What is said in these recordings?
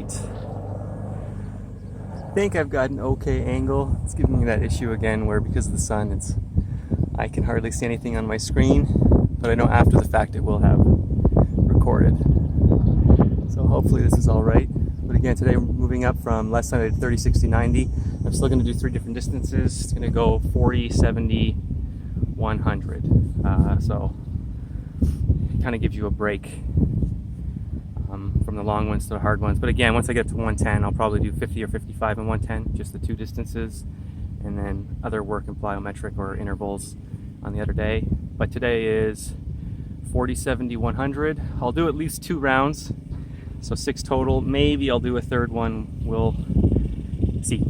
right. I think I've got an okay angle. It's giving me that issue again where because of the sun, I can hardly see anything on my screen, but I know after the fact it will have recorded. So hopefully this is all right. But again, today we're moving up from last time I did 30, 60, 90. I'm still going to do 3 different distances. It's going to go 40, 70, 100. So it kind of gives you a break from the long ones to the hard ones. But again, once I get up to 110, I'll probably do 50 or 55 and 110, just the 2 distances, and then other work in plyometric or intervals on the other day. But today is 40, 70, 100. I'll do at least 2 rounds, so 6 total. Maybe I'll do a third one. We'll see.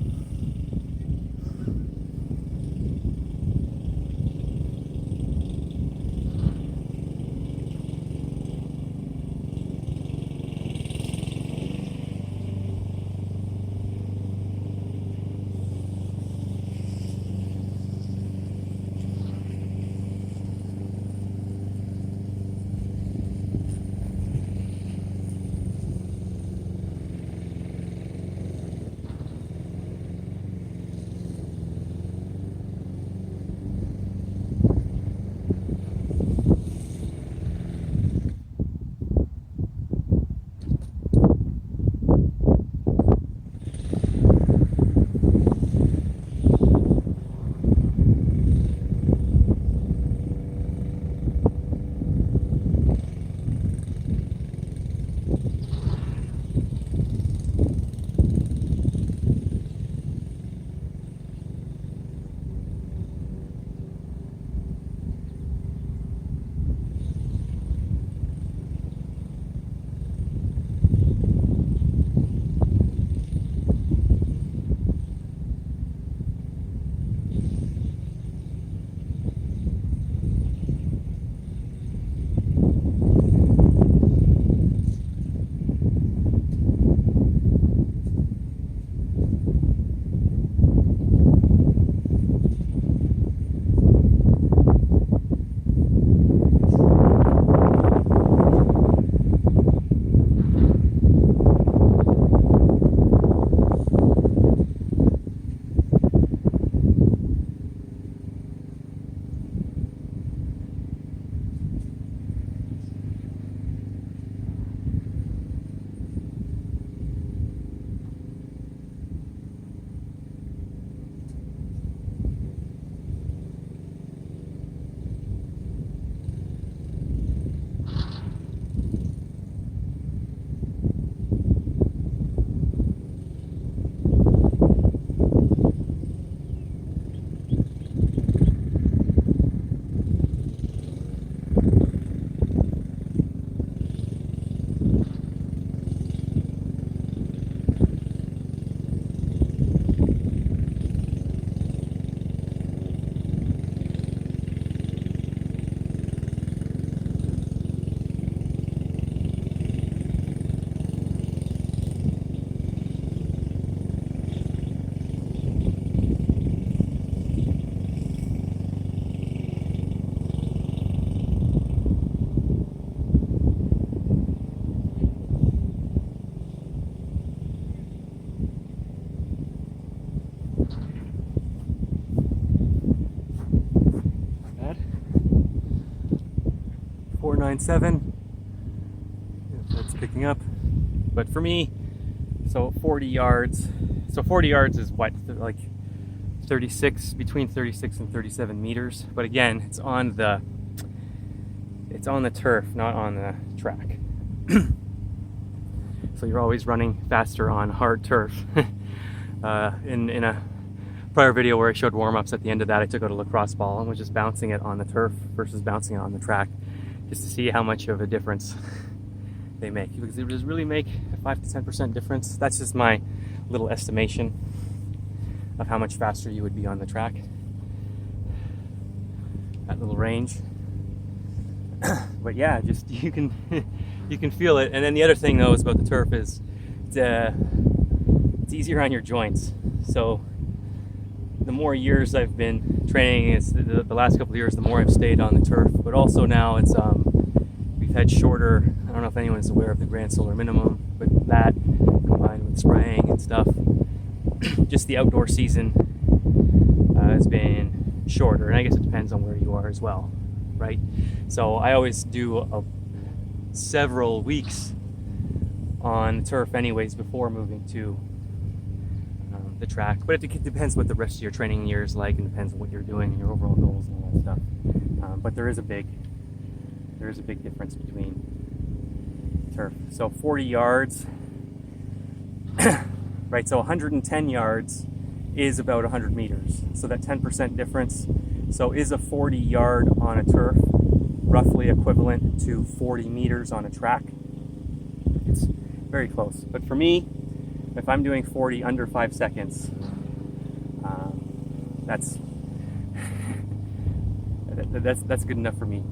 .497, if that's picking up. But for me, so 40 yards. So 40 yards is what, like 36, between 36 and 37 meters. But again, it's on the turf, not on the track. So you're always running faster on hard turf. In a prior video where I showed warm-ups, at the end of that I took out a lacrosse ball and was just bouncing it on the turf versus bouncing it on the track, just to see how much of a difference they make. Because it does really make a 5 to 10% difference. That's just my little estimation of how much faster you would be on the track. That little range. But yeah, just you can feel it. And then the other thing though is about the turf is it's easier on your joints. So the more years I've been training, it's the last couple of years, the more I've stayed on the turf. But also now it's we've had shorter. I don't know if anyone's aware of the Grand Solar Minimum, but that combined combined with spraying and stuff, just the outdoor season has been shorter. And I guess it depends on where you are as well, right? So I always do several weeks on the turf anyways before moving to the track. But it depends what the rest of your training year is like, and depends on what you're doing and your overall goals and all that stuff. But there is a big difference between turf. So 40 yards, right? So 110 yards is about 100 meters. So that 10% difference. So is a 40 yard on a turf roughly equivalent to 40 meters on a track? It's very close. But for me, if I'm doing 40 under 5 seconds, that's good enough for me.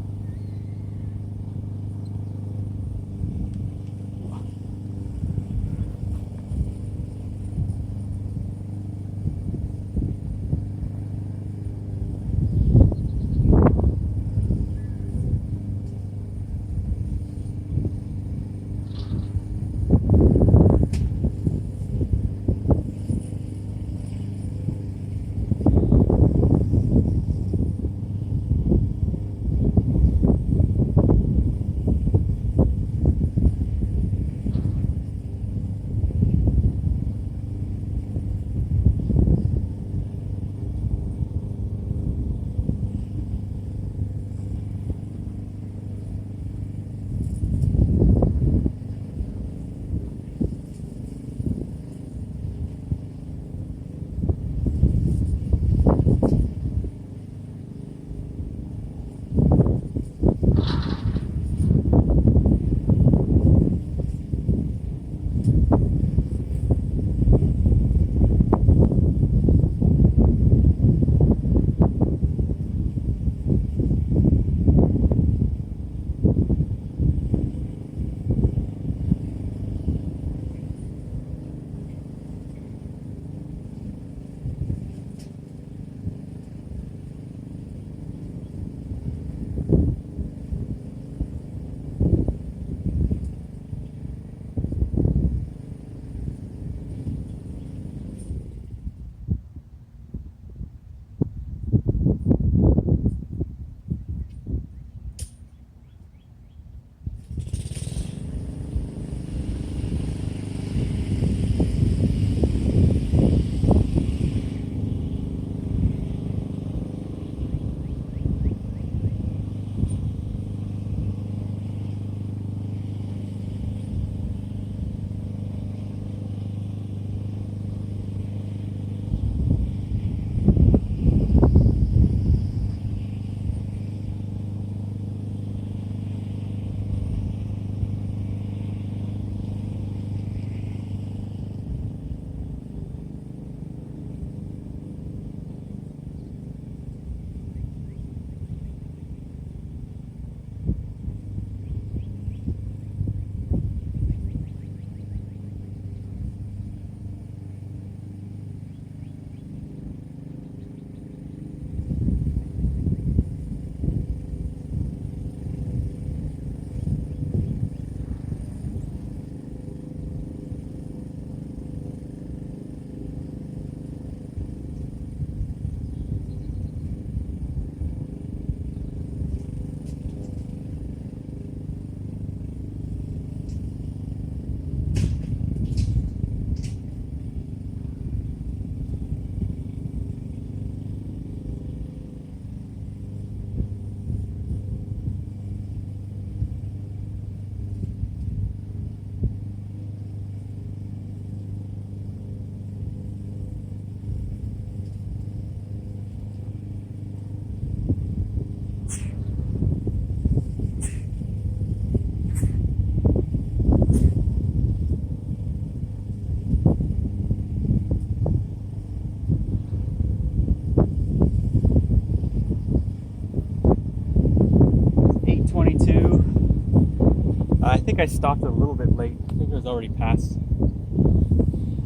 think I stopped a little bit late. I think it was already past.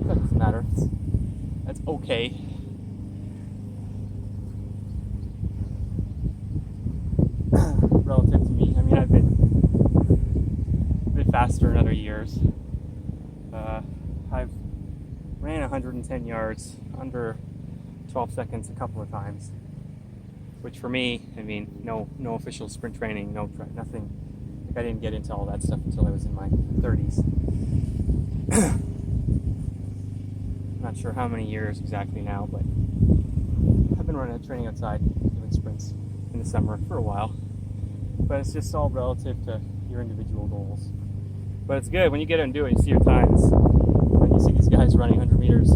That doesn't matter. That's okay. Relative to me. I mean, I've been a bit faster in other years. I've 110 yards under 12 seconds a couple of times, which for me, I mean, no official sprint training, nothing. Like I didn't get into all that stuff until I was in my 30s. Not sure how many years exactly now, but I've been training outside, doing sprints in the summer for a while. But it's just all relative to your individual goals. But it's good when you get out and do it, you see your times, and you see these guys running 100 meters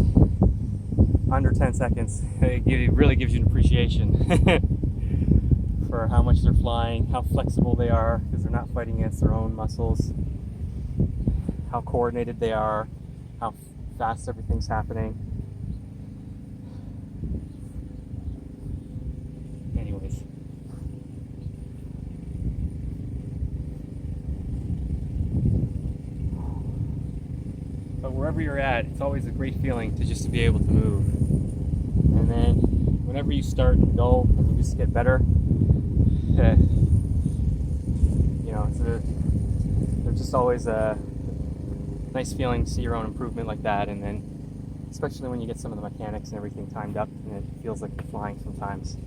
under 10 seconds. It really gives you an appreciation for how much they're flying, how flexible they are, because they're not fighting against their own muscles, how coordinated they are, how fast everything's happening. Anyways. But wherever you're at, it's always a great feeling to just be able to move. And then whenever you start and go and you just get better, there's just always a nice feeling to see your own improvement like that. And then especially when you get some of the mechanics and everything timed up and it feels like you're flying sometimes.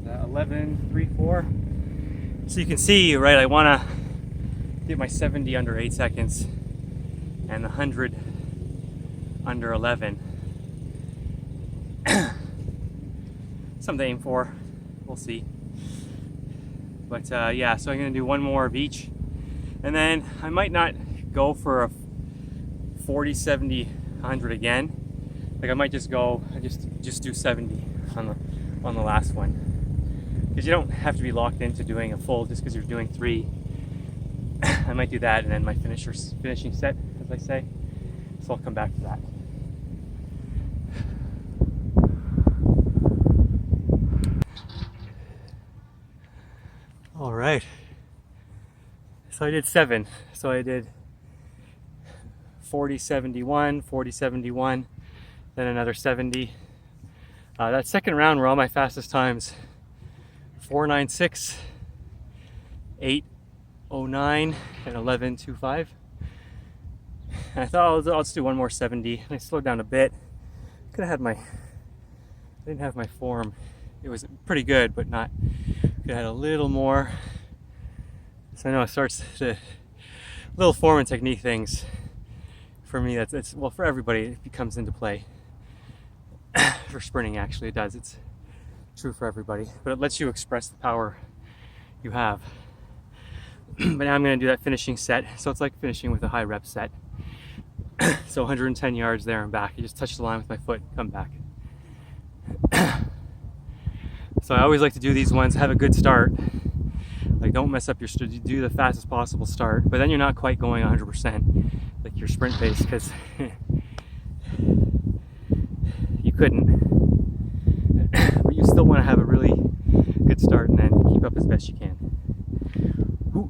11:34. So you can see, right, I want to get my 70 under 8 seconds and the 100 under 11. Something to aim for. We'll see. But yeah, so I'm going to do one more of each. And then I might not go for a 40, 70, 100 again. Like I might just go, just do 70 on the last one. Because you don't have to be locked into doing a full just because you're doing 3. I might do that and then my finishing set, as I say. So I'll come back to that. All right. So I did 7. So I did 40, 71, 40, 71, then another 70. That second round were all my fastest times. 4:96, 8:09, and 11:25. And I thought I'll just do one more 70. And I slowed down a bit. I didn't have my form. It was pretty good, but not. Could have had a little more. So I know it starts to little form and technique things. For me, it's well, for everybody, it comes into play. For sprinting, actually, it does. It's true for everybody, but it lets you express the power you have. But now I'm going to do that finishing set. So it's like finishing with a high rep set. So 110 yards there and back. I just touch the line with my foot, come back. So I always like to do these ones, have a good start. Like don't mess up your start, do the fastest possible start, but then you're not quite going 100% like your sprint pace, because you couldn't. But you still want to have a really good start and then keep up as best you can. Ooh.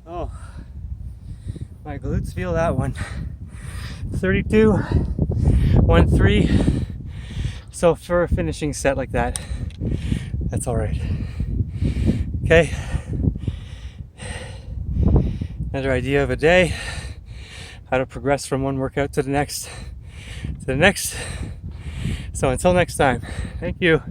Oh, my glutes feel that one. 32, 1-3. So for a finishing set like that, that's all right. Okay. Another idea of a day, how to progress from one workout to the next, So until next time, thank you.